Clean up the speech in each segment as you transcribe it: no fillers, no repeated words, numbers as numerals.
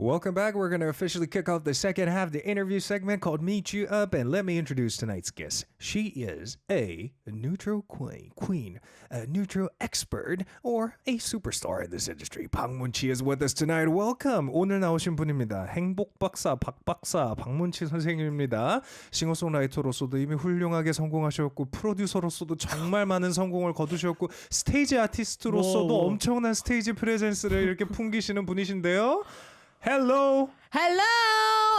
Welcome back. We're going to officially kick off the second half of the interview segment called Meet You Up. And let me introduce tonight's guest. She is a neutral queen, a neutral expert, or a superstar in this industry. Moonchi is with us tonight. Welcome. 오늘 나오신 분입니다. 행복박사, 박박사, Moonchi 선생님입니다. 싱어송라이터로서도 이미 훌륭하게 성공하셨고 프로듀서로서도 정말 많은 성공을 거두셨고 스테이지 아티스트로서도 엄청난 스테이지 프레젠스를 이렇게 풍기시는 분이신데요. Hello. Hello.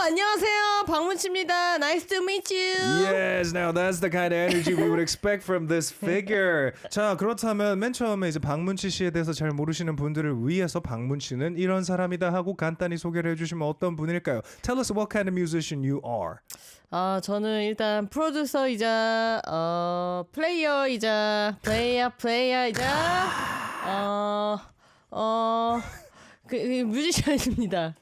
안녕하세요. 박문치입니다. Nice to meet you. Yes, now that's the kind of energy we would expect from this figure. 자, 그렇다면 맨 처음에 이제 박문치 씨에 대해서 잘 모르시는 분들을 위해서 박문치는 이런 사람이다 하고 간단히 소개를 해주시면 어떤 분일까요? Tell us what kind of musician you are. 저는 일단 프로듀서이자 플레이어이자 뮤지션입니다.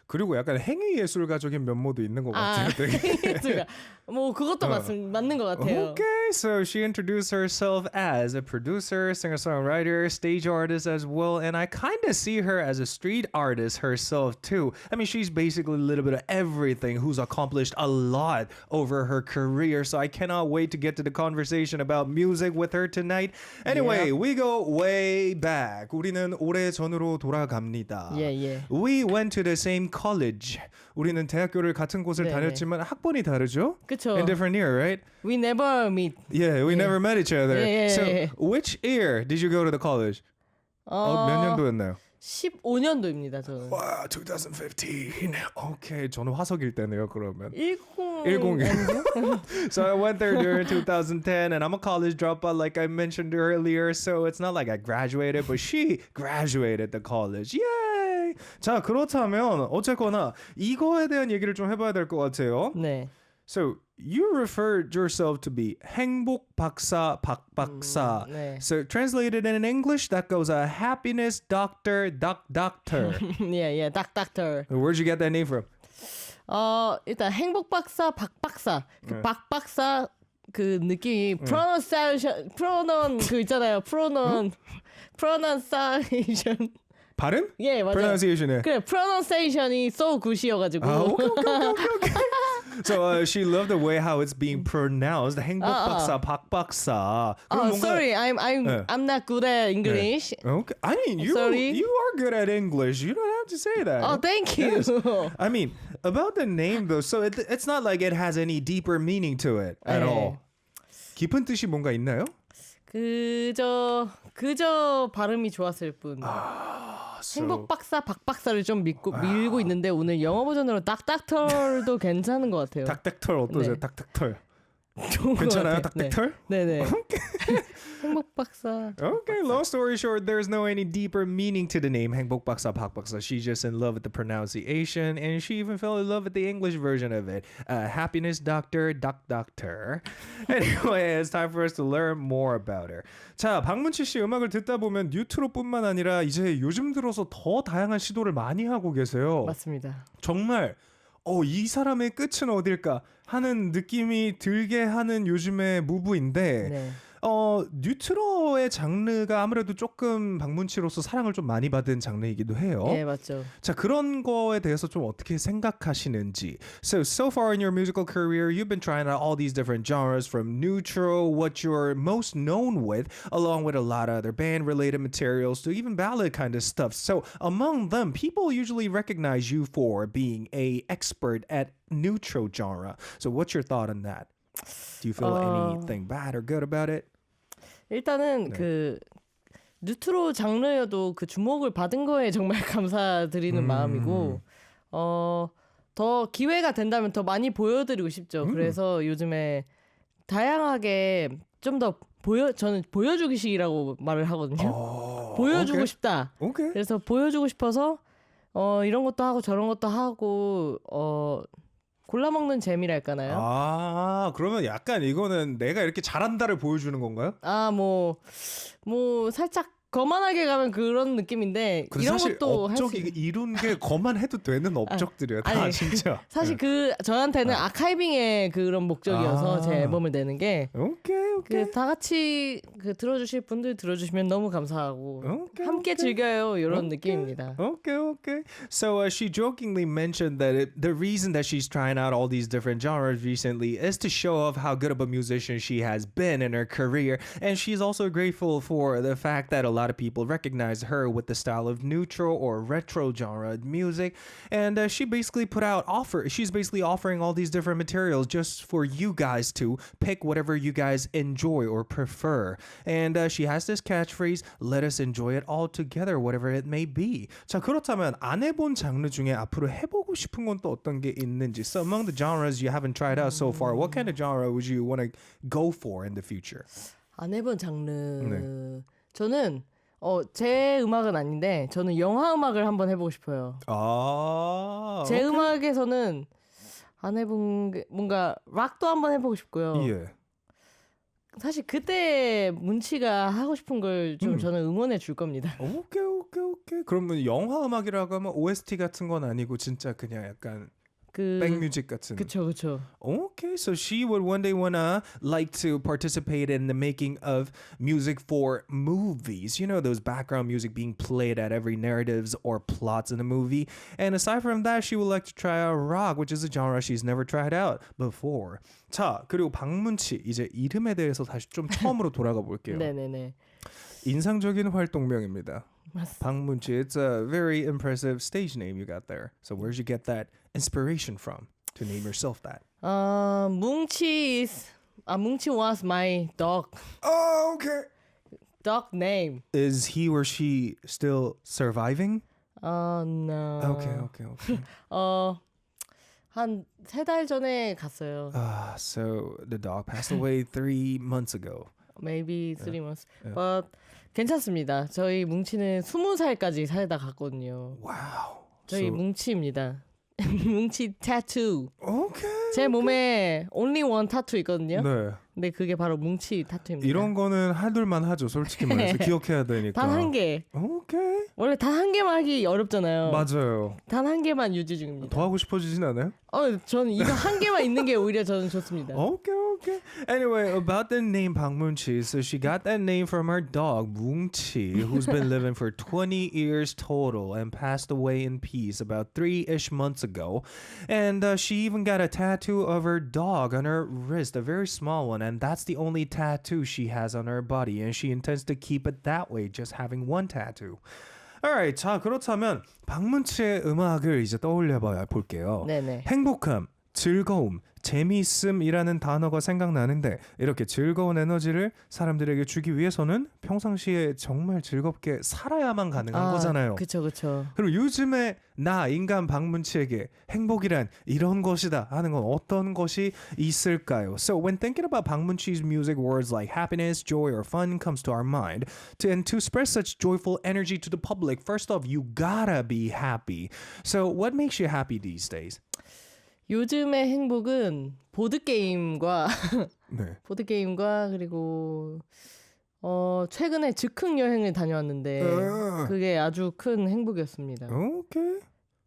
그리고 약간 행위예술가적인 면모도 있는 것 같아요. 행위예술가. 뭐 그것도 맞는 것 같아요. Okay, so she introduced herself as a producer, singer-songwriter, stage artist as well, and I kind of see her as a street artist herself too. I mean, she's basically a little bit of everything, who's accomplished a lot over her career, so I cannot wait to get to the conversation about music with her tonight. Anyway, we go way back. 우리는 오래전으로 돌아갑니다. 예. We went to the same college. 우리는 대학교를 같은 곳을 다녔지만 학번이 다르죠? 그쵸. In different year, right? We never meet. Yeah, we never met each other. So, which year did you go to the college? 몇 년도였나요? 15년도입니다, 저는. Wow, 2015. Okay, 저는 화석일 때네요, 그러면. 10. So I went there during 2010, and I'm a college dropout, like I mentioned earlier. So it's not like I graduated, but she graduated the college. Yay! 자, 그렇다면 어쨌거나 이거에 대한 얘기를 좀 해봐야 될 것 같아요. 네. So you referred yourself to be 행복박사, 박박사. 네. So translated in English, that goes a happiness doctor, doctor. Yeah, doctor. Where'd you get that name from? 일단 행복박사, 박박사. 그 박박사 그 느낌이 pronunciation 그 있잖아요. pronunciation. 발음? 예, 맞아요. Pronunciation. 그래, pronunciation이 so good이어가지고. Okay. So she loved the way how it's being pronounced. 행복박사, 박박사. Sorry, I'm not good at English. Okay. I mean, you are good at English. You don't have to say that. Oh, thank you. Yes. I mean, about the name though, so it's not like it has any deeper meaning to it at all. 깊은 뜻이 뭔가 있나요? 그저 발음이 좋았을 뿐. 행복박사, 박박사를 좀 밀고 있는데 오늘 영어 버전으로 닥닥털도 괜찮은 것 같아요. 닥닥털 어떠세요? 네. 닥닥털. 좋은 괜찮아요? 것 같아요. 닥닥털? 네네. 행복박사. Okay, long story short, there's no any deeper meaning to the name 행복박사, 박박사. She's just in love with the pronunciation, and she even fell in love with the English version of it. Happiness doctor, doctor. Anyway, it's time for us to learn more about her. 자, 박문치 씨 음악을 듣다 보면 뉴트로뿐만 아니라 이제 요즘 들어서 더 다양한 시도를 많이 하고 계세요. 맞습니다. 정말 이 사람의 끝은 어딜까 하는 느낌이 들게 하는 요즘의 무브인데 네. 뉴트로의 장르가 아무래도 조금 박문치로서 사랑을 좀 많이 받은 장르이기도 해요. 네, 맞죠. 자, 그런 거에 대해서 좀 어떻게 생각하시는지. So far in your musical career, you've been trying out all these different genres from neutro, what you're most known with, along with a lot of other band-related materials to even ballad kind of stuff. So among them, people usually recognize you for being an expert at neutro genre. So what's your thought on that? Do you feel anything bad or good about it? 일단은 그 뉴트로 장르여도 그 주목을 받은 거에 정말 감사드리는 마음이고 더 기회가 된다면 더 많이 보여드리고 싶죠. 그래서 요즘에 다양하게 좀 더 저는 보여주기식이라고 말을 하거든요. 보여주고 싶다. 그래서 보여주고 싶어서 이런 것도 하고 저런 것도 하고 골라먹는 재미랄까나요? 그러면 약간 이거는 내가 이렇게 잘한다를 보여주는 건가요? 뭐 살짝 거만하게 가면 그런 느낌인데 이런 사실 것도 업적이 이룬 게 거만해도 되는 업적들이야. 다 아니, 진짜. 사실 그 저한테는 아카이빙의 그런 목적이어서 제 앨범을 내는 게 오케이. 다 같이 들어주실 분들 들어주시면 너무 감사하고 함께 즐겨요 이런 느낌입니다. Okay. So she jokingly mentioned that the reason that she's trying out all these different genres recently is to show off how good of a musician she has been in her career, and she's also grateful for the fact that a lot of people recognize her with the style of neutral or retro genre music, and she's basically offering all these different materials just for you guys to pick whatever you guys enjoy or prefer. And she has this catchphrase, let us enjoy it all together, whatever it may be. 자, 그렇다면 안 해본 장르 중에 앞으로 해보고 싶은 건 또 어떤 게 있는지. So among the genres you haven't tried out so far, what kind of genre would you want to go for in the future? 안 해본 장르 저는 제 음악은 아닌데 저는 영화 음악을 한번 해보고 싶어요. 제 음악에서는 안 해본 게 뭔가 락도 한번 해보고 싶고요. 예. 사실 그때 문치가 하고 싶은 걸 좀 저는 응원해 줄 겁니다. 오케이. 그러면 영화 음악이라고 하면 OST 같은 건 아니고 진짜 그냥 약간 백뮤직 같은. 그쵸. Okay, so she would one day wanna like to participate in the making of music for movies. You know, those background music being played at every narratives or plots in a movie. And aside from that, she would like to try out rock, which is a genre she's never tried out before. 자, 그리고 박문치 이제 이름에 대해서 다시 좀 처음으로 돌아가 볼게요. 네네네. 인상적인 활동명입니다. 맞습니다. 박문치. It's a very impressive stage name you got there. So where'd you get that inspiration from to name yourself that? Moonchi was my dog. Oh, okay. Dog name. Is he or she still surviving? No. Okay. 한 3달 전에 갔어요. So the dog passed away 3 months ago. Maybe 3 months. But 괜찮습니다. 저희 뭉치는 20살까지 살다 갔거든요. Wow. 저희 뭉치입니다. 뭉치 타투. Okay. 제 몸에 only one 타투 있거든요. 네. 근데 그게 바로 뭉치 타투입니다. 이런 거는 한둘만 하죠. 솔직히 말해서 기억해야 되니까. 단 한 개. Okay. 원래 단 한 개만 하기 어렵잖아요. 맞아요. 단 한 개만 유지 중입니다. 더 하고 싶어지진 않아요? 저는 이거 한 개만 있는 게 오히려 저는 좋습니다. Okay. Anyway, about the name Moonchi. So she got that name from her dog, Moonchi, who's been living for 20 years total and passed away in peace about 3-ish months ago. And she even got a tattoo of her dog on her wrist, a very small one. And that's the only tattoo she has on her body. And she intends to keep it that way, just having one tattoo. Alright, 자 그렇다면 박문치의 음악을 이제 떠올려 볼게요. 네네. 행복함, 즐거움, 재미있음이라는 단어가 생각나는데 이렇게 즐거운 에너지를 사람들에게 주기 위해서는 평상시에 정말 즐겁게 살아야만 가능한 거잖아요. 그쵸. 그럼 요즘에 나 인간 박문치에게 행복이란 이런 것이다 하는 건 어떤 것이 있을까요? So when thinking about 박문치's music, words like happiness, joy, or fun comes to our mind. And to spread such joyful energy to the public, first off, you gotta be happy. So what makes you happy these days? 요즘의 행복은 보드게임과 네. 보드게임과 그리고 최근에 즉흥 여행을 다녀왔는데 그게 아주 큰 행복이었습니다. 오케이.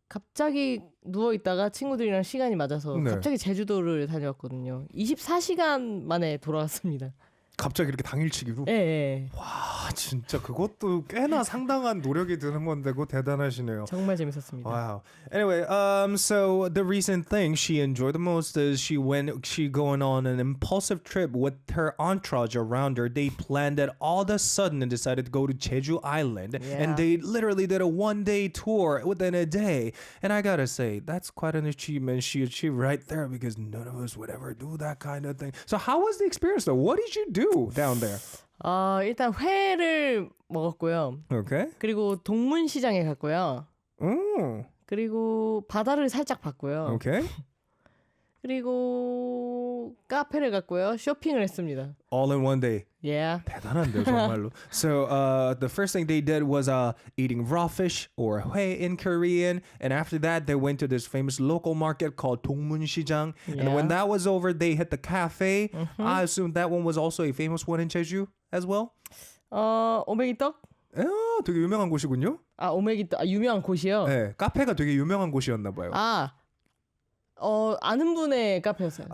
갑자기 누워있다가 친구들이랑 시간이 맞아서 네. 갑자기 제주도를 다녀왔거든요. 24시간 만에 돌아왔습니다. 갑자기 이렇게 당일치기로? 네. 와 진짜 그것도 꽤나 상당한 노력이 드는 건데 그거 대단하시네요. 정말 재밌었습니다. Wow. Anyway, so the recent thing she enjoyed the most is she going on an impulsive trip with her entourage around her. They planned it all of a sudden and decided to go to Jeju Island. Yeah. And they literally did a 1-day tour within a day. And I gotta say, that's quite an achievement she achieved right there because none of us would ever do that kind of thing. So how was the experience though? What did you do down there? 일단 회를 먹었고요. Okay. 그리고 동문시장에 갔고요. 그리고 바다를 살짝 봤고요. Okay. 그리고 카페를 갔고요. 쇼핑을 했습니다. All in one day. Yeah. 대단한데요, 정말로. So the first thing they did was eating raw fish or 회 in Korean. And after that, they went to this famous local market called 동문시장. Yeah. And when that was over, they hit the cafe. I assume that one was also a famous one in Jeju as well? 오메기떡? 되게 유명한 곳이군요. 오메기또 유명한 곳이요? 네, 카페가 되게 유명한 곳이었나 봐요. 아는 분의 카페였어요.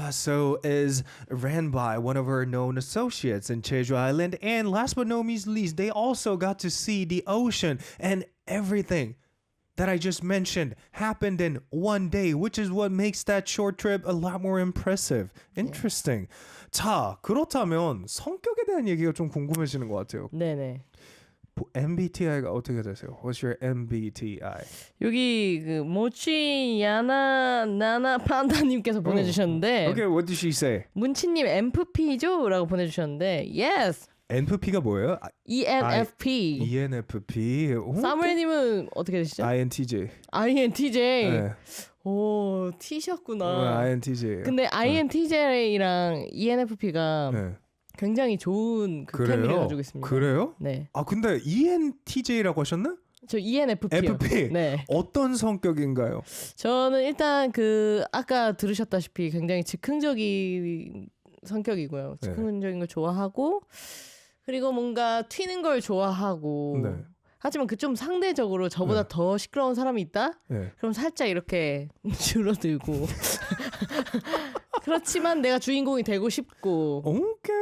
So is ran by one of her known associates in Jeju Island. And last but not least, they also got to see the ocean and everything that I just mentioned happened in one day, which is what makes that short trip a lot more impressive. Interesting. 자, 그렇다면 성격에 대한 얘기가 좀 궁금해지는 것 같아요. 네네. MBTI가 어떻게 되세요? What's your MBTI? 여기 그 모치 나나 판다님께서 보내주셨는데 Okay, what did she say? 문치님 MFP죠? 라고 보내주셨는데 Yes! NFP가 뭐예요? ENFP ENFP. 사무엘님은 어떻게 되시죠? INTJ. INTJ 네. 오 T셨구나. INTJ. 근데 INTJ랑 ENFP가 굉장히 좋은 그 케미를 가지고 있습니다. 그래요? 네. 근데 ENTJ라고 하셨나? 저 ENFP요. FP. 네. 어떤 성격인가요? 저는 일단 아까 들으셨다시피 굉장히 즉흥적인 성격이고요. 즉흥적인 걸 좋아하고 그리고 뭔가 튀는 걸 좋아하고 하지만 좀 상대적으로 저보다 더 시끄러운 사람이 있다? 그럼 살짝 이렇게 줄어들고 그렇지만 내가 주인공이 되고 싶고 오케이.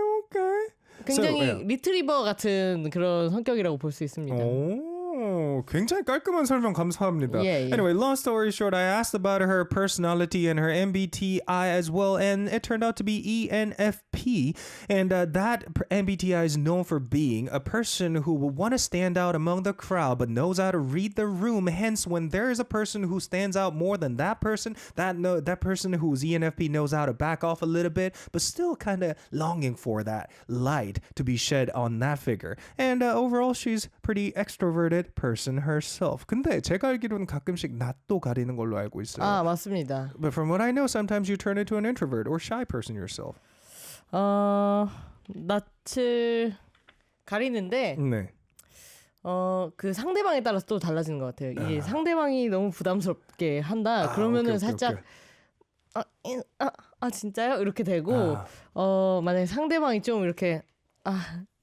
굉장히 리트리버 같은 그런 성격이라고 볼 수 있습니다. 굉장히 깔끔한 설명 감사합니다. Anyway, long story short, I asked about her personality and her MBTI as well, and it turned out to be ENFP. And that MBTI is known for being a person who will want to stand out among the crowd, but knows how to read the room. Hence, when there is a person who stands out more than that person, that person who's ENFP knows how to back off a little bit, but still kind of longing for that light to be shed on that figure. And overall, she's pretty extroverted person herself. 근데 제가 알기로는 가끔씩 낯도 가리는 걸로 알고 있어요. 맞습니다. But from what I know, sometimes you turn into an introvert or shy person yourself. 낯을 가리는데 그 상대방에 따라서 또 달라지는 것 같아요. 이게 상대방이 너무 부담스럽게 한다. 그러면은 살짝 진짜요? 이렇게 되고 만약에 상대방이 좀 이렇게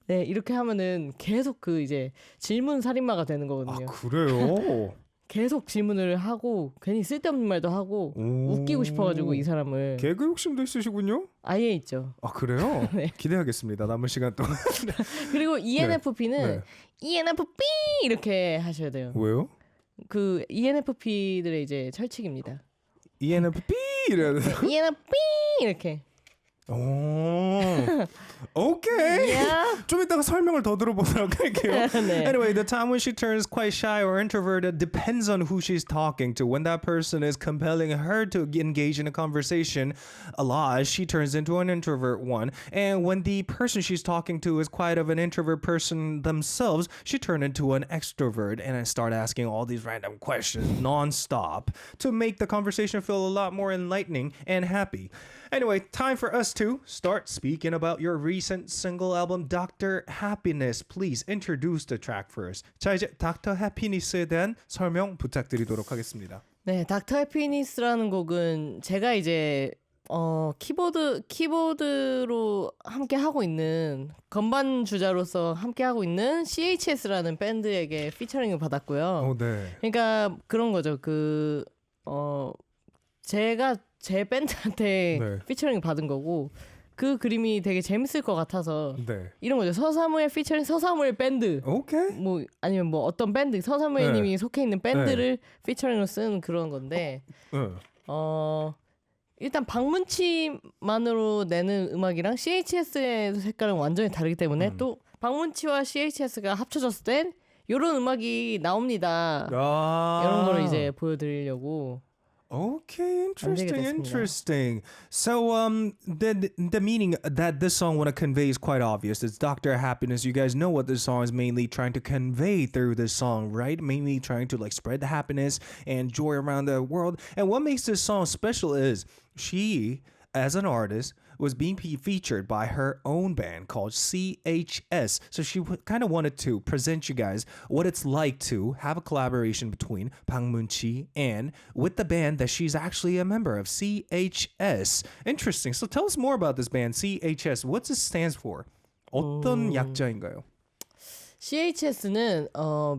네, 이렇게 하면은 계속 이제 질문 살인마가 되는 거거든요. 그래요? 계속 질문을 하고 괜히 쓸데없는 말도 하고 웃기고 싶어가지고 이 사람을. 개그 욕심도 있으시군요? 아예 있죠. 그래요? 네. 기대하겠습니다. 남은 시간 동안. 그리고 ENFP는 ENFP 이렇게 하셔야 돼요. 왜요? 그 ENFP들의 이제 철칙입니다. ENFP 이래야 돼요? ENFP 이렇게. 오케이. 좀 이따가 설명을 더 들어보도록 할게요. 네. Anyway, the time when she turns quite shy or introverted depends on who she's talking to. When that person is compelling her to engage in a conversation a lot, she turns into an introvert one. And when the person she's talking to is quite of an introvert person themselves, she turn into an extrovert and start asking all these random questions non-stop to make the conversation feel a lot more enlightening and happy. Anyway, time for us to start speaking about your recent single album, Dr. Happiness. Please introduce the track first. 자, 이제 Dr. Happiness에 대한 설명 부탁드리도록 하겠습니다. 네, Dr. Happiness라는 곡은 제가 이제 키보드로 함께 하고 있는 건반 주자로서 함께 하고 있는 CHS라는 밴드에게 피처링을 받았고요. 네. 그러니까 그런 거죠. 제가 제 밴드한테 피처링을 받은 거고 그 그림이 되게 재밌을 것 같아서 이런 거죠. 서사무엘 피처링 서사무엘 밴드. 오케이. 뭐 아니면 뭐 어떤 밴드 서사무엘님이 속해 있는 밴드를 피처링으로 쓴 그런 건데. 일단 박문치만으로 내는 음악이랑 CHS의 색깔은 완전히 다르기 때문에 또 박문치와 CHS가 합쳐졌을 땐 이런 음악이 나옵니다. 이런 거를 이제 보여드리려고. Okay, interesting. So, the meaning that this song want to convey is quite obvious. It's Dr. Happiness. You guys know what this song is mainly trying to convey through this song, right? Mainly trying to spread the happiness and joy around the world. And what makes this song special is she, as an artist, was being featured by her own band called CHS. So she kind of wanted to present you guys what it's like to have a collaboration between Moonchi and with the band that she's actually a member of, CHS. Interesting. So tell us more about this band, CHS. What's it stands for? 어떤 약자인가요? CHS는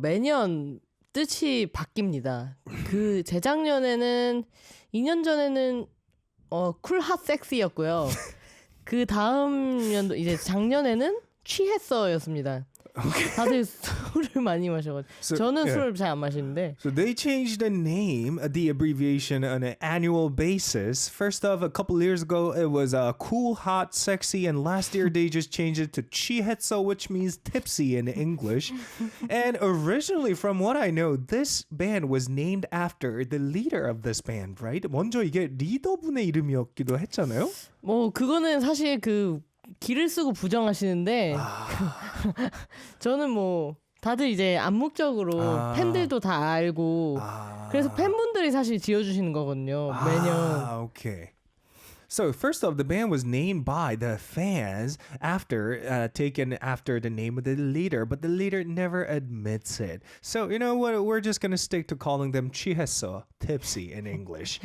매년 뜻이 바뀝니다. 그 재작년에는 2년 전에는 쿨핫 섹시였고요. 그 다음 연도 이제 작년에는 취했어였습니다. 다들 술을 많이 마셔가지고 저는 술을 잘 안 마시는데. So they changed the name, the abbreviation on an annual basis. First off, a couple years ago, it was cool, hot, sexy, and last year they just changed it to 취했어, which means tipsy in English. And originally, from what I know, this band was named after the leader of this band, right? 먼저 이게 리더분의 이름이었기도 했잖아요. 뭐 그거는 사실 그 기를 쓰고 부정하시는데 저는 뭐 다들 이제 암묵적으로 팬들도 다 알고 그래서 팬분들이 사실 지어주시는 거거든요. 매년. Okay. So first off, the band was named by the fans after taken after the name of the leader, but the leader never admits it. So you know what? We're just gonna stick to calling them 취했어, tipsy in English.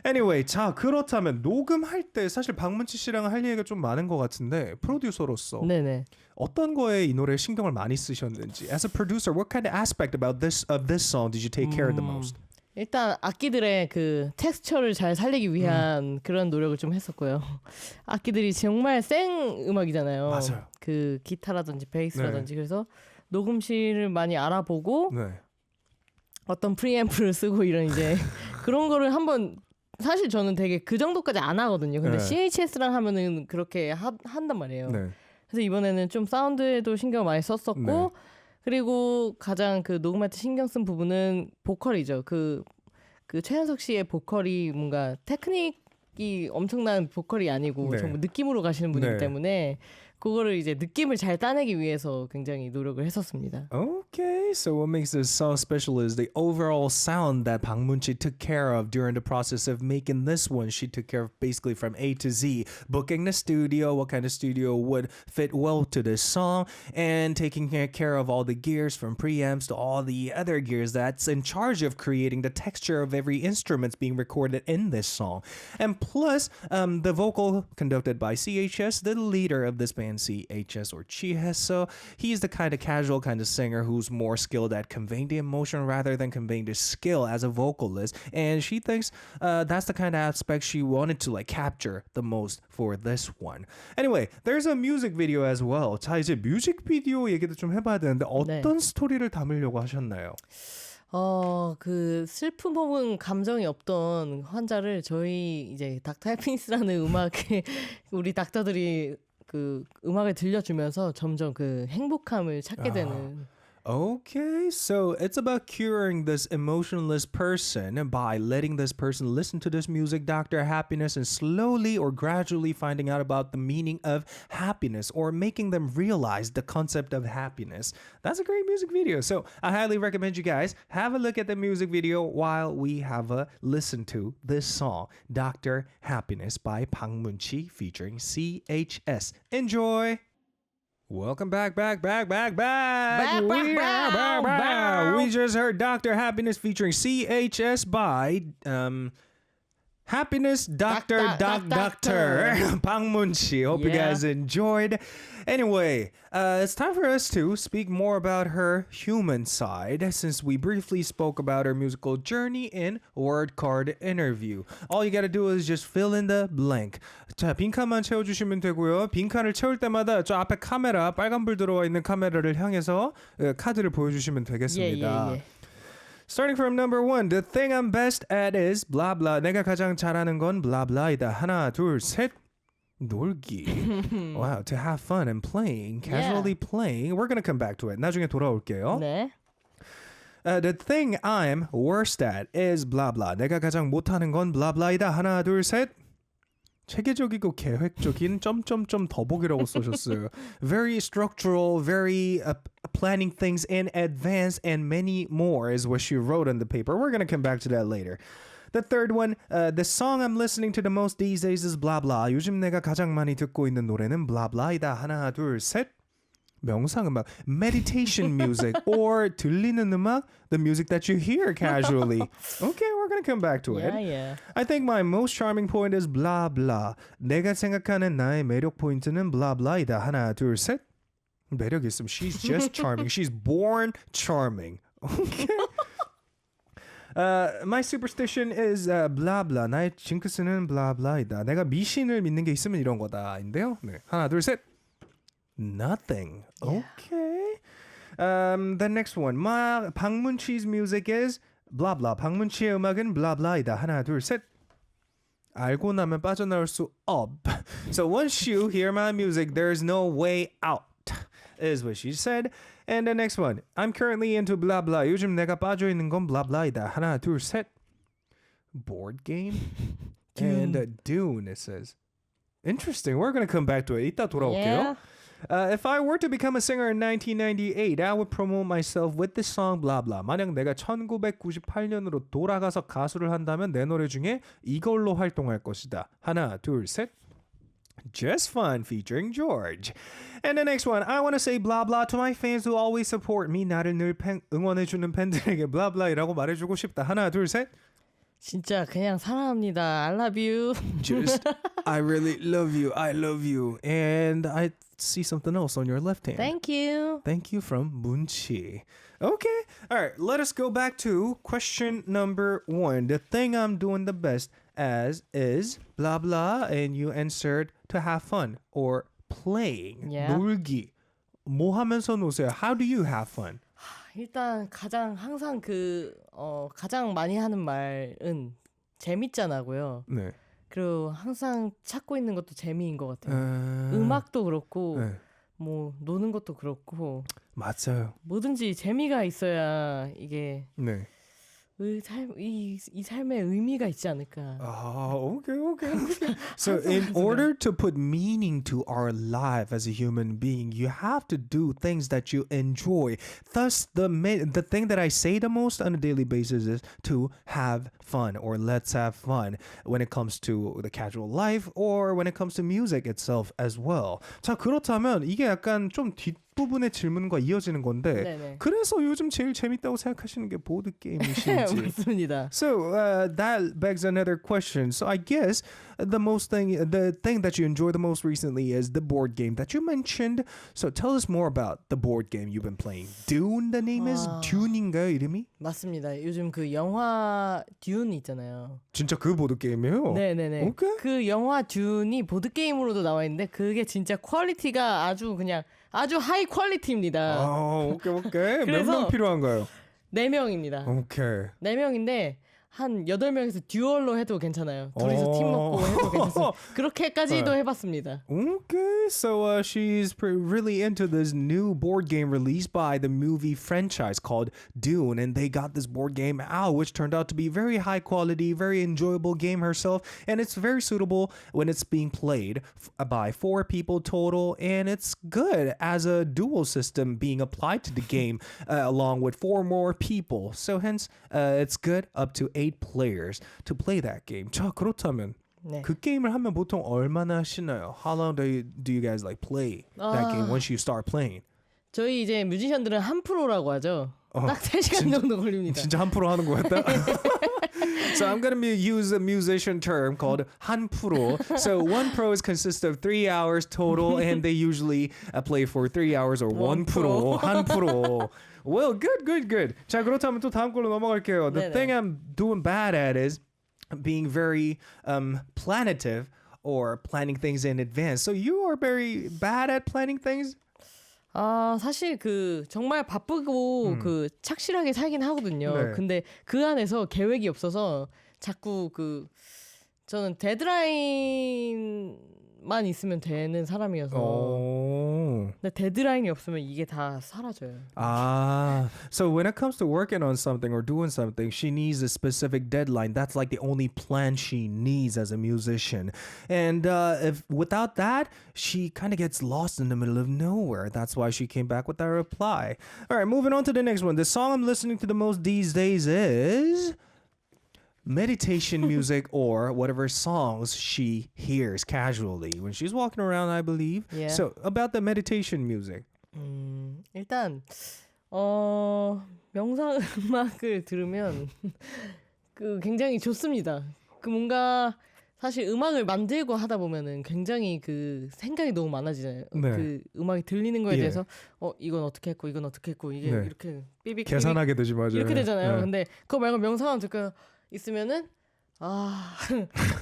Anyway, 자 그렇다면 녹음할 때 사실 박문치 씨랑 할 얘기가 좀 많은 것 같은데 프로듀서로서 네네. 어떤 거에 이 노래에 신경을 많이 쓰셨는지. As a producer, what kind of aspect about this song did you take care of the most? 일단 악기들의 그 텍스처를 잘 살리기 위한 그런 노력을 좀 했었고요. 악기들이 정말 생 음악이잖아요. 맞아요. 그 기타라든지 베이스라든지 그래서 녹음실을 많이 알아보고 어떤 프리앰프를 쓰고 이런 이제 그런 거를 한번 사실 저는 되게 그 정도까지 안 하거든요. 근데 CHS랑 하면은 그렇게 한단 말이에요. 그래서 이번에는 좀 사운드에도 신경 많이 썼었고 그리고 가장 그 녹음할 때 신경 쓴 부분은 보컬이죠. 그 최현석 씨의 보컬이 뭔가 테크닉이 엄청난 보컬이 아니고 정말 느낌으로 가시는 분이기 때문에 그거를 이제 느낌을 잘 따내기 위해서 굉장히 노력을 했었습니다. Okay, so what makes this song special is the overall sound that 박문치 took care of during the process of making this one. She took care of basically from A to Z, booking the studio, what kind of studio would fit well to this song, and taking care of all the gears from preamps to all the other gears that's in charge of creating the texture of every instrument being recorded in this song. And plus, the vocal conducted by CHS, the leader of this band, CHS or 취했어. He's the kind of casual kind of singer who's more skilled at conveying the emotion rather than conveying the skill as a vocalist. And she thinks that's the kind of aspect she wanted to like capture the most for this one. Anyway, there's a music video as well. 자, 이제 뮤직비디오 얘기도 좀 해봐야 되는데 어떤 스토리를 담으려고 하셨나요? 그 슬픔 혹은 감정이 없던 환자를 저희 이제 닥터 해피니스라는 음악에 우리 닥터들이 그 음악을 들려주면서 점점 그 행복함을 찾게 되는. Okay, so it's about curing this emotionless person by letting this person listen to this music, Dr. Happiness, and slowly or gradually finding out about the meaning of happiness or making them realize the concept of happiness. That's a great music video. So I highly recommend you guys have a look at the music video while we have a listen to this song, Dr. Happiness by 박문치 featuring CHS. Enjoy! Welcome back. We just heard Dr. Happiness featuring CHS by Happiness Doctor 박문치. Hope you guys enjoyed. Anyway, it's time for us to speak more about her human side since we briefly spoke about her musical journey in Word Card인터뷰. All you gotta do is just fill in the blank. 자, 빈칸만 채워주시면 되고요. 빈칸을 채울 때마다 저 앞에 카메라, 빨간불 들어와 있는 카메라를 향해서 카드를 보여주시면 되겠습니다. Starting from number 1, the thing I'm best at is blah blah. 내가 가장 잘하는 건 blah blah이다. 하나, 둘, 셋. 놀기. Wow, to have fun and playing, casually playing. We're gonna come back to it. 나중에 돌아올게요. 네. The thing I'm worst at is blah blah. 내가 가장 못하는 건 blah blah이다. 하나, 둘, 셋. 체계적이고 계획적인 점점점 더보기라고 써셨어요. Very structural, very planning things in advance, and many more is what she wrote on the paper. We're going to come back to that later. The third one, the song I'm listening to the most these days is blah blah. 요즘 내가 가장 많이 듣고 있는 노래는 blah blah이다. 하나, 둘, 셋. 명상음악, meditation music, or 들리는 음악, the music that you hear casually. Okay, we're gonna come back to it. Yeah. I think my most charming point is blah blah. 내가 생각하는 나의 매력 포인트는 blah blah이다. 하나, 둘, 셋. 매력 있음. She's just charming. She's born charming. Okay. My superstition is blah blah. 나의 징크스는 blah blah이다. 내가 미신을 믿는 게 있으면 이런 거다인데요. 네. 하나, 둘, 셋. Nothing. Okay. The next one. 박문치's music is blah blah. 박문치의 음악은 blah blah이다. 하나, 둘, 셋. 알고 나면 빠져나올 수 없. So once you hear my music, there's no way out. Is what she said. And the next one. I'm currently into blah blah. 요즘 내가 빠져 있는 건 blah blah이다. 하나, 둘, 셋. Board game? Dune. And Dune, it says. Interesting. We're going to come back to it. 이따 돌아올게요. If I were to become a singer in 1998, I would promote myself with this song blah blah. 만약 내가 1998년으로 돌아가서 가수를 한다면 내 노래 중에 이걸로 활동할 것이다. 하나, 둘, 셋. Just Fun featuring George. And the next one. I want to say blah blah to my fans who always support me. 나를 늘 응원해주는 팬들에게 blah blah이라고 말해주고 싶다. 하나, 둘, 셋. 진짜 그냥 사랑합니다. I love you. Just, I really love you. I love you. And I see something else on your left hand. Thank you. Thank you from Moonchi. Okay. All right. Let us go back to question number 1. The thing I'm doing the best as is blah blah. And you answered to have fun or playing. Yeah. 놀기. 뭐 하면서 노세요? How do you have fun? 일단 항상 가장 많이 하는 말은 재밌잖아고요. 네. 그리고 항상 찾고 있는 것도 재미인 것 같아요. 음악도 그렇고 네. 뭐 노는 것도 그렇고 맞아요. 뭐든지 재미가 있어야 이게 네. 이 삶에 의미가 있지 않을까. Okay. So in order to put meaning to our life as a human being, you have to do things that you enjoy. Thus, the thing that I say the most on a daily basis is to have fun or let's have fun when it comes to the casual life or when it comes to music itself as well. 자, 그렇다면 이게 약간 좀 뒷부분의 질문과 이어지는 건데 네네. 그래서 요즘 제일 재밌다고 생각하시는 게 보드 게임이신지. 맞습니다. So that begs another question. So I guess the thing that you enjoy the most recently is the board game that you mentioned. So tell us more about the board game you've been playing. Dune, the name is Dune인가요, 이름이? 맞습니다. 요즘 그 영화 듀운 있잖아요. 진짜 그 보드 게임이에요? 네네네. Okay. 그 영화 듀운이 보드 게임으로도 나와 있는데 그게 진짜 퀄리티가 아주 하이 퀄리티입니다. 오케이. 몇 명 필요한가요? 4명입니다. 오케이. 4명인데 한 8명에서 듀얼로 해도 괜찮아요. 둘이서 팀 먹고 해도 괜찮아요. 그렇게까지도 해봤습니다. Okay, so she's really into this new board game released by the movie franchise called Dune, and they got this board game out, which turned out to be very high quality, very enjoyable game herself, and it's very suitable when it's being played by 4 people total, and it's good as a dual system being applied to the game along with 4 more people. So hence, it's good up to 8 players to play that game. 자, 그렇다면 네. 그 게임을 하면 보통 얼마나 하시나요? How long do you guys like play that game once you start playing? 저희 이제 뮤지션들은 한 프로라고 하죠. 딱 3시간 정도 걸립니다. 진짜 한 프로 하는 거였다? So I'm going to use a musician term called 한 프로. So one pro consists of 3 hours total and they usually play for 3 hours or 1 프로. 한 프로. Well, good. 자, 그렇다면 또 다음 걸로 넘어갈게요. The 네네. thing I'm doing bad at is being very planative or planning things in advance. So you are very bad at planning things? 사실 정말 바쁘고 착실하게 살긴 하거든요. 네. 근데 그 안에서 계획이 없어서 자꾸 저는 데드라인만 있으면 되는 사람이어서. 근데 데드라인이 없으면 이게 다 사라져요. So when it comes to working on something or doing something, she needs a specific deadline. That's like the only plan she needs as a musician. And if without that, she kind of gets lost in the middle of nowhere. That's why she came back with that reply. All right, moving on to the next one. The song I'm listening to the most these days is meditation music or whatever songs she hears casually when she's walking around, I believe. Yeah. So about the meditation music. 일단 명상 음악을 들으면 굉장히 좋습니다. 뭔가 사실 음악을 만들고 하다 보면은 굉장히 그 생각이 너무 많아지잖아요. 네. 그 음악이 들리는 거에 예. 대해서 이건 어떻게 했고 이건 어떻게 했고 이게 네. 이렇게 삐빅 계산하게 되지 맞아요. 이렇게 되잖아요. 네. 근데 그거 말고 명상하면 듣고 있으면은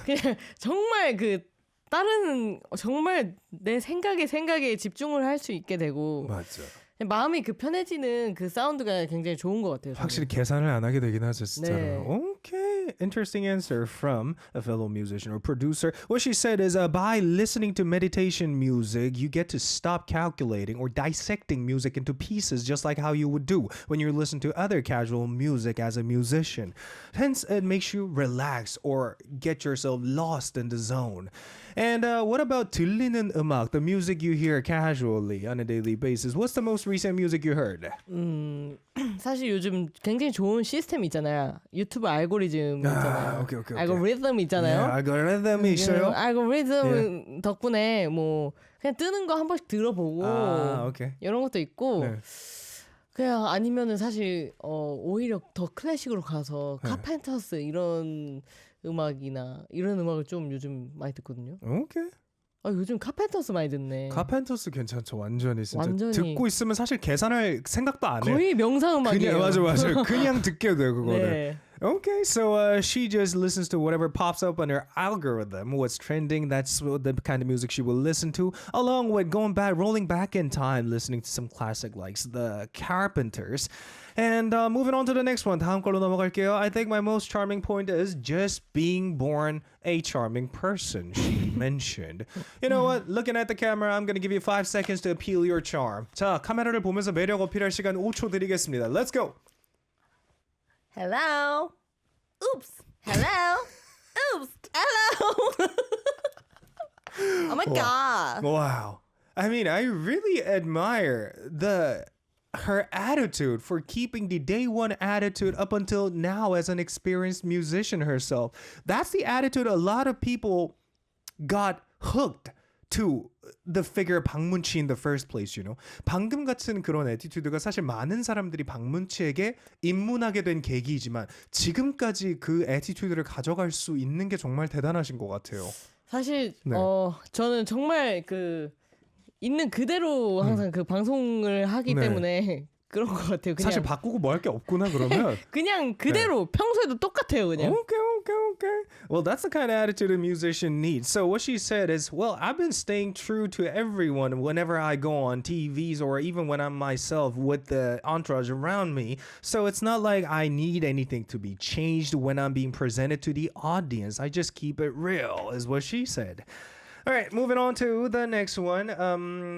그냥 정말 그 다른 정말 내 생각에 집중을 할 수 있게 되고 맞죠. 마음이 그 편해지는 그 사운드가 굉장히 좋은 것 같아요. 확실히 계산을 안 하게 되긴 하죠, 진짜로. 네. Okay, interesting answer from a fellow musician or producer. What she said is, by listening to meditation music, you get to stop calculating or dissecting music into pieces, just like how you would do when you listen to other casual music as a musician. Hence, it makes you relax or get yourself lost in the zone. And what about 들리는 음악, the music you hear casually on a daily basis? What's the most recent music you heard? 사실 요즘 굉장히 좋은 시스템 있잖아요. 유튜브 알고리즘 있잖아요. 오케이. 알고리즘 있잖아요. 네, 알고리즘이 있어요. 알고리즘 덕분에 뭐 그냥 뜨는 거 한 번씩 들어보고 오케이. 이런 것도 있고 네. 그냥 아니면은 사실 오히려 더 클래식으로 가서 네. 카펜터스 이런 음악이나 이런 음악을 좀 요즘 많이 듣거든요. 오케이. 요즘 카펜터스 많이 듣네. 카펜터스 괜찮죠. 완전히 진짜 완전히. 듣고 있으면 사실 계산할 생각도 안 해. 거의 명상 음악이에요. 맞아요. 그냥 듣게 돼요, 그거는. 네. Okay, so she just listens to whatever pops up on her algorithm, what's trending, that's the kind of music she will listen to, along with rolling back in time, listening to some classic likes the Carpenters. And moving on to the next one. 다음 걸로 넘어갈게요. I think my most charming point is just being born a charming person, she mentioned. You know what? Looking at the camera, I'm going to give you 5 seconds to appeal your charm. 자, 카메라를 보면서 매력 어필할 시간 5초 드리겠습니다. Let's go! Hello. Oops. Hello. Oops. Hello. Oh my god. Wow. I mean, I really admire her attitude for keeping the day one attitude up until now as an experienced musician herself. That's the attitude a lot of people got hooked to the figure 박문치 in the first place, you know. 방금 같은 그런 애티튜드가 사실 많은 사람들이 박문치에게 입문하게 된 계기이지만 지금까지 그 애티튜드를 가져갈 수 있는 게 정말 대단하신 것 같아요. 사실 네. 저는 정말 그 있는 그대로 항상 그 방송을 하기 네. 때문에 그런 것 같아요. 그냥 사실 바꾸고 뭐 할 게 없구나 그러면. 그냥 그대로 평소에도 똑같아요, 그냥. Okay. Well, that's the kind of attitude a musician needs. So what she said is, well, I've been staying true to everyone whenever I go on TVs or even when I'm myself with the entourage around me. So it's not like I need anything to be changed when I'm being presented to the audience. I just keep it real, is what she said. All right, moving on to the next one.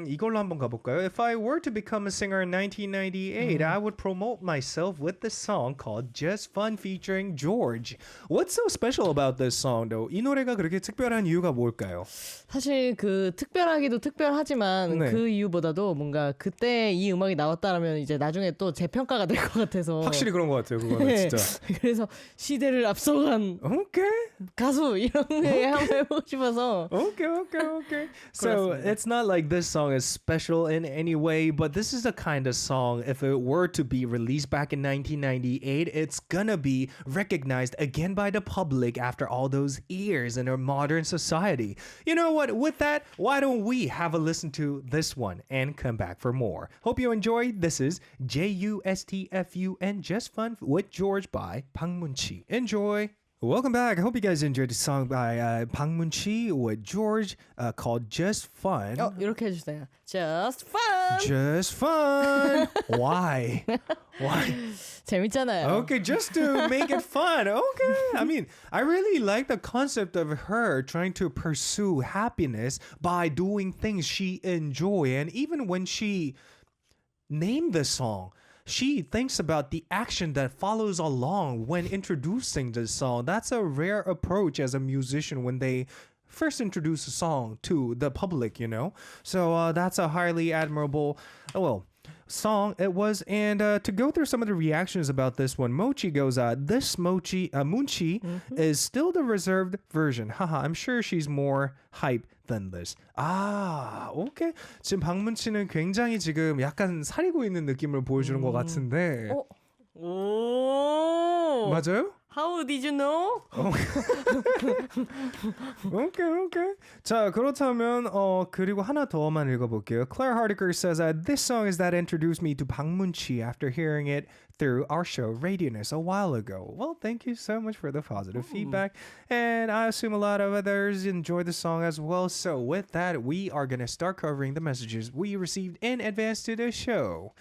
이걸로 한번 가볼까요? If I were to become a singer in 1998, I would promote myself with this song called Just Fun featuring George. What's so special about this song, though? 이 노래가 그렇게 특별한 이유가 뭘까요? 사실 그 특별하기도 특별하지만 네. 그 이유보다도 뭔가 그때 이 음악이 나왔다라면 이제 나중에 또 재평가가 될 것 같아서 확실히 그런 것 같아요, 그거는 진짜. 그래서 시대를 앞서간 Okay. 가수 이런 게 한번 해보고 싶어서. Okay. So it's not like this song is special in any way, but this is the kind of song, if it were to be released back in 1998, it's gonna be recognized again by the public after all those years in our modern society. You know what? With that, why don't we have a listen to this one and come back for more? Hope you enjoyed. This is JUSTFUN Just Fun with George by 박문치. Enjoy. Welcome back. I hope you guys enjoyed the song by 박문치 with George called Just Fun. 이렇게 해주세요. Just fun. Just fun. Why? 재밌잖아요. Okay, just to make it fun. Okay. I mean, I really like the concept of her trying to pursue happiness by doing things she enjoy. And even when she named the song, she thinks about the action that follows along when introducing the song. That's a rare approach as a musician when they first introduce a song to the public, you know? So that's a highly admirable, song it was. And to go through some of the reactions about this one, Mochi goes, this Moonchi is still the reserved version. Haha, I'm sure she's more hype than this. Okay. 지금 박문치는 굉장히 지금 약간 사리고 있는 느낌을 보여주는 것 같은데. 오. 맞아요? How did you know? Okay. 자, 그렇다면 그리고 하나 더만 읽어볼게요. Claire Hardiker says, this song is that introduced me to Moonchi after hearing it through our show Radio'n Us에 a while ago. Well, thank you so much for the positive feedback. And I assume a lot of others enjoy the song as well. So with that, we are going to start covering the messages we received in advance to the show.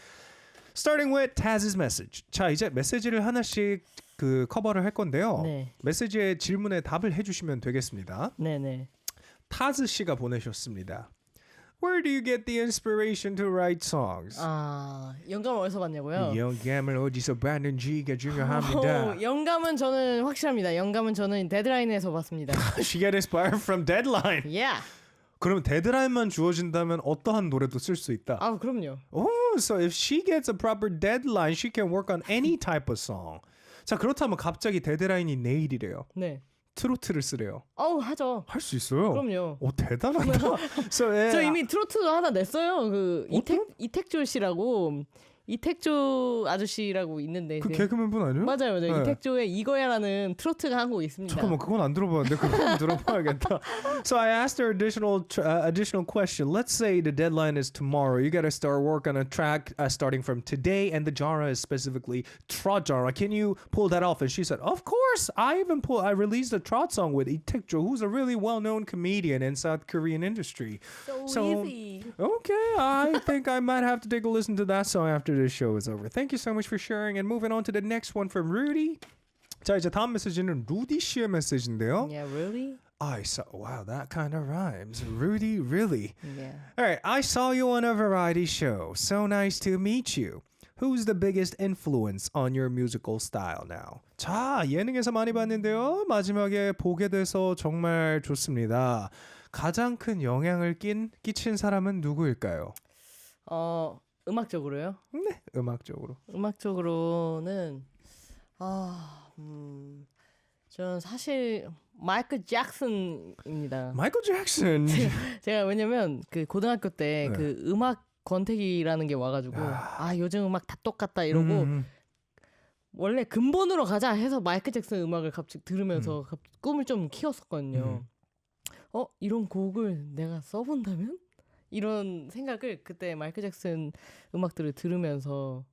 Starting with Taz's message. 자, 이제 메시지를 하나씩 그 커버를 할 건데요. 네. 메시지의 질문에 답을 해주시면 되겠습니다. 네네. 타즈 씨가 보내셨습니다. Where do you get the inspiration to write songs? 아, 영감을 어디서 받냐고요? 영감을 어디서 받는지가 중요합니다. 영감은 저는 확실합니다. 영감은 저는 데드라인에서 받습니다. She got inspired from Deadline. Yeah. 그럼 데드라인만 주어진다면 어떠한 노래도 쓸 수 있다. 아, 그럼요. Oh, so if she gets a proper deadline, she can work on any type of song. 자, 그렇다면 갑자기 데드라인이 내일이래요. 네. 트로트를 쓰래요. 하죠. 할 수 있어요. 그럼요. 오, 대단하다. so, 저 이미 트로트도 하나 냈어요. 그 이택조 씨라고 이택조 아저씨라고 있는데 그 개그맨 분 아니에요? 맞아요. 네. 이택조의 이거야라는 트로트가 한 곡 있습니다. 잠깐만, 그건 안 들어봤는데 그건 들어봐야겠다. So I asked her additional question. Let's say the deadline is tomorrow. You got to start work on a track starting from today, and the genre is specifically trot genre. Can you pull that off? And she said, of course. I released a trot song with Itekjo, who's a really well-known comedian in South Korean industry. So easy. Okay, I think I might have to take a listen to that song after this show is over. Thank you so much for sharing. And moving on to the next one from Rudy. 자, 이제 다음 메시지는 루디 씨의 메시지인데요. Yeah, really? I saw, wow, that kind of rhymes. Rudy, really? Yeah. All right, I saw you on a variety show. So nice to meet you. Who's the biggest influence on your musical style now? 자, 예능에서 많이 봤는데요. 마지막에 보게 돼서 정말 좋습니다. 가장 큰 영향을 끼친 사람은 누구일까요? 음악적으로요? 네, 음악적으로. 음악적으로는 저는 사실 마이클 잭슨입니다. 마이클 잭슨. 제가 왜냐면 그 고등학교 때 그 음악 권태기라는 게 와가지고 요즘 음악 다 똑같다 이러고 원래 근본으로 가자 해서 마이클 잭슨 음악을 갑자기 들으면서 꿈을 좀 키웠었거든요. 이런 곡을 내가 써본다면? 이런 생각을 그때 마이클 잭슨 음악들을 들으면서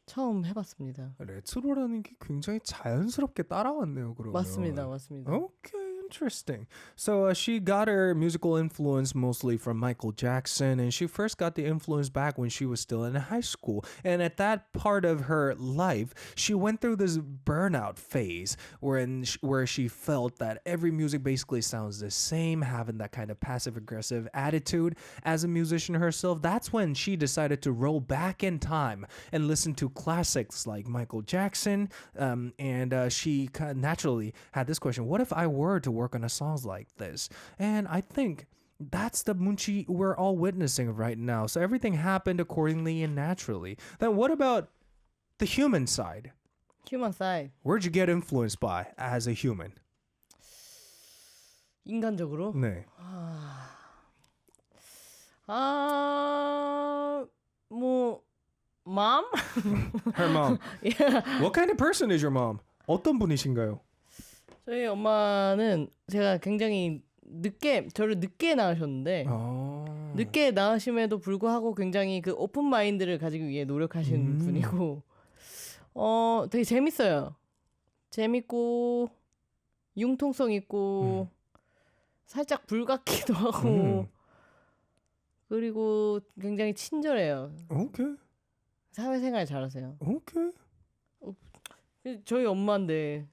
처음 해봤습니다. 레트로라는 게 굉장히 자연스럽게 따라왔네요. 그러면. 맞습니다. Okay, interesting. So she got her musical influence mostly from Michael Jackson, and she first got the influence back when she was still in high school. And at that part of her life, she went through this burnout phase where she felt that every music basically sounds the same, having that kind of passive-aggressive attitude as a musician herself. That's when she decided to roll back in time and listen to classics like Michael Jackson, and she naturally had this question: what if I were to work on a songs like this? And I think that's the Moonchi we're all witnessing right now. So everything happened accordingly and naturally. Then what about the human side? Human side. Where'd you get influenced by as a human? 인간적으로? 네. Mom? Her mom. Yeah. What kind of person is your mom? 어떤 분이신가요? 저희 엄마는 제가 굉장히 저를 늦게 낳으셨는데 늦게 낳으심에도 불구하고 굉장히 그 오픈 마인드를 가지기 위해 노력하시는 분이고 되게 재밌어요. 재밌고 융통성 있고 살짝 불같기도 하고 그리고 굉장히 친절해요. Okay. 사회생활 잘하세요. Okay. 저희 엄마인데.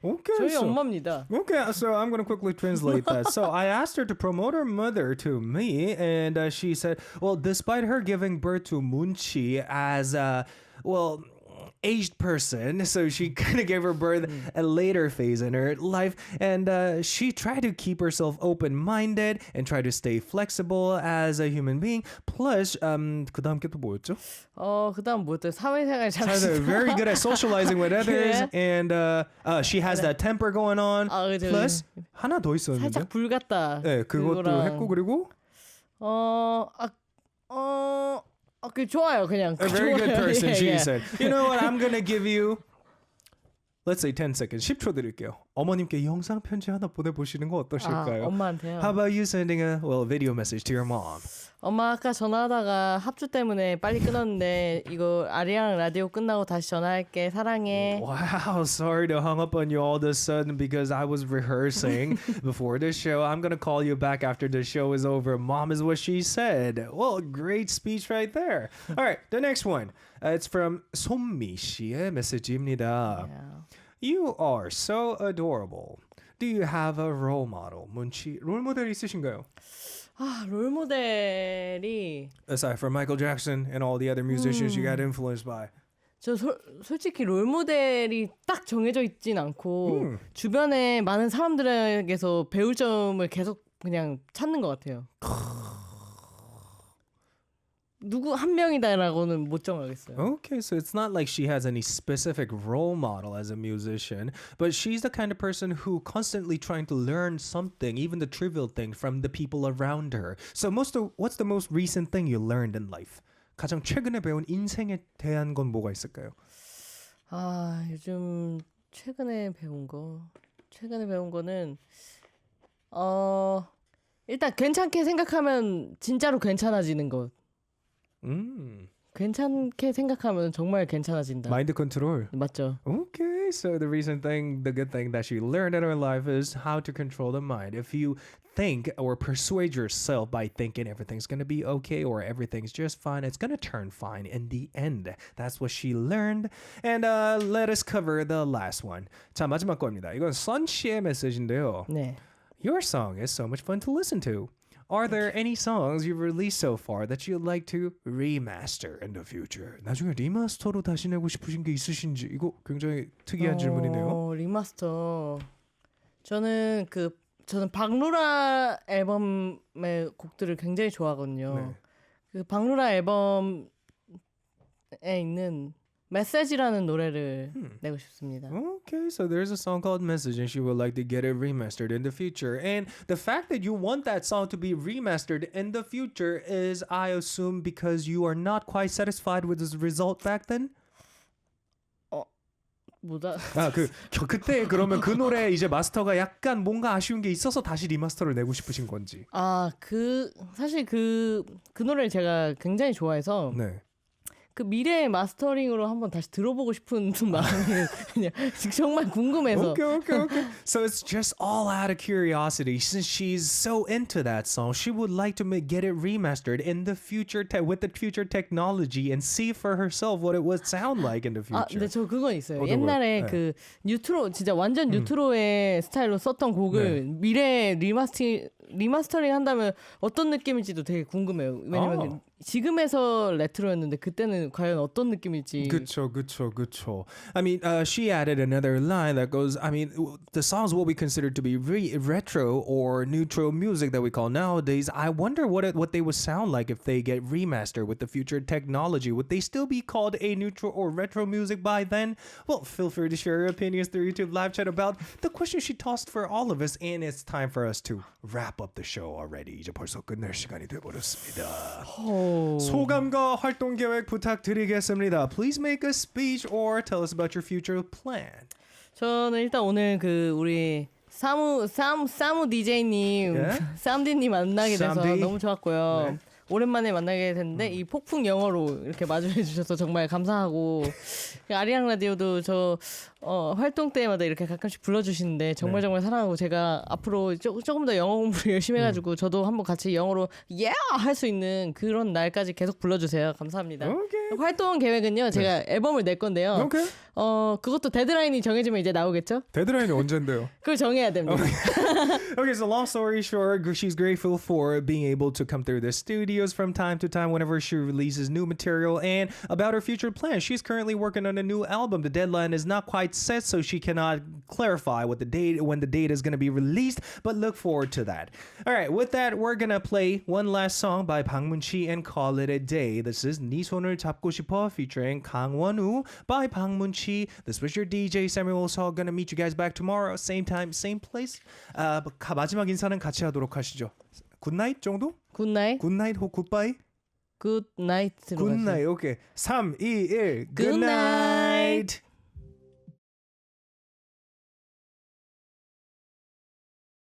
Okay. 저희 엄마입니다. Okay, so I'm going to quickly translate that. So I asked her to promote her mother to me, and she said, well, despite her giving birth to Moonchi as aged person, so she kind of gave her birth a later phase in her life, and she tried to keep herself open-minded and try to stay flexible as a human being. Plus, 그 다음 게 또 뭐였죠? 그다음 뭐였죠? 사회생활 잘하시다. Very good at socializing with others, and she has that temper going on. 그죠. Plus 하나 더 있었는데. 살짝 불같다. 네, 그것도 했고 그리고 그 좋아요, 그냥. A very good person, she said. You know what? I'm gonna give you Let's say 10 seconds. 10초 드릴게요. 어머님께 영상 편지 하나 보내보시는 거 어떠실까요? 엄마한테요? How about you sending a video message to your mom? 엄마 아까 전화하다가 합주 때문에 빨리 끊었는데 이거 아리랑 라디오 끝나고 다시 전화할게. 사랑해. Wow, sorry to hung up on you all of a sudden because I was rehearsing before the show. I'm going to call you back after the show is over. Mom is what she said. Well, great speech right there. All right, the next one. It's from 손미 씨의 메시지입니다. Yeah. You are so adorable. Do you have a role model? 문치 롤모델 있으신가요? 롤모델이 Aside from Michael Jackson and all the other musicians you got influenced by. 저 솔직히 롤모델이 딱 정해져 있진 않고 주변에 많은 사람들에게서 배울 점을 계속 그냥 찾는 것 같아요. 누구 한 명이다라고는 못 정하겠어요. Okay, so it's not like she has any specific role model as a musician, but she's the kind of person who constantly trying to learn something, even the trivial thing, from the people around her. So what's the most recent thing you learned in life? 가장 최근에 배운 인생에 대한 건 뭐가 있을까요? 요즘 최근에 배운 거는 일단 괜찮게 생각하면 진짜로 괜찮아지는 것. 괜찮게 생각하면 정말 괜찮아진다. 마인드 컨트롤. 맞죠? Okay, so the good thing that she learned in her life is how to control the mind. If you think or persuade yourself by thinking everything's going to be okay or everything's just fine, it's going to turn fine in the end. That's what she learned. And let us cover the last one. 자, 마지막 겁니다. 이건 선 씨의 메시지인데요. 네. Your song is so much fun to listen to. Are there any songs you've released so far that you'd like to remaster in the future? 나중에 리마스터로 다시 내고 싶으신 게 있으신지 이거 굉장히 특이한 질문이네요. 리마스터. 저는 박루라 앨범의 곡들을 굉장히 좋아하거든요. 네. 그 박루라 앨범에 있는 메시지라는 노래를 내고 싶습니다. Okay, so there's a song called Message and she would like to get it remastered in the future. And the fact that you want that song to be remastered in the future is, I assume, because you are not quite satisfied with the result back then? 뭐다? 그때 그러면 그 노래 이제 마스터가 약간 뭔가 아쉬운 게 있어서 다시 리마스터를 내고 싶으신 건지. 사실 그 노래를 제가 굉장히 좋아해서 네. 그 미래의 마스터링으로 한번 다시 들어보고 싶은 마음이 그냥 정말 궁금해서. Okay. So it's just all out of curiosity. Since she's so into that song, she would like to get it remastered in the future with the future technology and see for herself what it would sound like in the future. 근데 저 그건 있어요. 어떤 옛날에 거요? 그 뉴트로 진짜 완전 뉴트로의 스타일로 썼던 곡을 미래에 리마스터링 한다면 어떤 느낌일지도 되게 궁금해요. 왜냐면 지금에서 레트로였는데 그때는 과연 어떤 느낌일지. 그쵸. I mean, she added another line that goes, I mean, the songs will be considered to be retro or neutral music that we call nowadays. I wonder what they would sound like if they get remastered with the future technology. Would they still be called a neutral or retro music by then? Well, feel free to share your opinions through YouTube live chat about the question she tossed for all of us. And it's time for us to wrap up the show already. 이제 벌써 끝낼 시간이 돼버렸습니다. 소감과 활동 계획 부탁드리겠습니다. Please make a speech or tell us about your future plan. 저는 일단 오늘 우리 사무 DJ님, 쌈디님 만나게 돼서 쌈디. 너무 좋았고요. 네. 오랜만에 만나게 됐는데 이 폭풍 영어로 이렇게 마주해 주셔서 정말 감사하고 아리랑 라디오도 저 활동 때마다 이렇게 가끔씩 불러주시는데 정말 사랑하고 제가 앞으로 조금 더 영어 공부를 열심히 해가지고 저도 한번 같이 영어로 할 수 있는 그런 날까지 계속 불러주세요. 감사합니다. Okay. 활동 계획은요. 제가 앨범을 낼 건데요. Okay. 그것도 데드라인이 정해지면 이제 나오겠죠? 데드라인이 언젠데요? 그걸 정해야 됩니다. Okay, so long story short, she's grateful for being able to come through the studios from time to time whenever she releases new material. And about her future plans, she's currently working on a new album. The deadline is not quite set, so she cannot clarify when the date is going to be released, but look forward to that. All right, with that, we're going to play one last song by Moonchi and call it a day. This is 네 손을 잡고 싶어 featuring 강원우 by Moonchi. This was your DJ Samuel So gonna meet you guys back tomorrow, same time, same place. 마지막 인사는 같이 하도록 하시죠. 굿나잇 정도? 굿나잇. 굿나잇 혹 굿바이? 굿나잇으로 굿나잇. 오케이. 3, 2, 1. 굿나잇.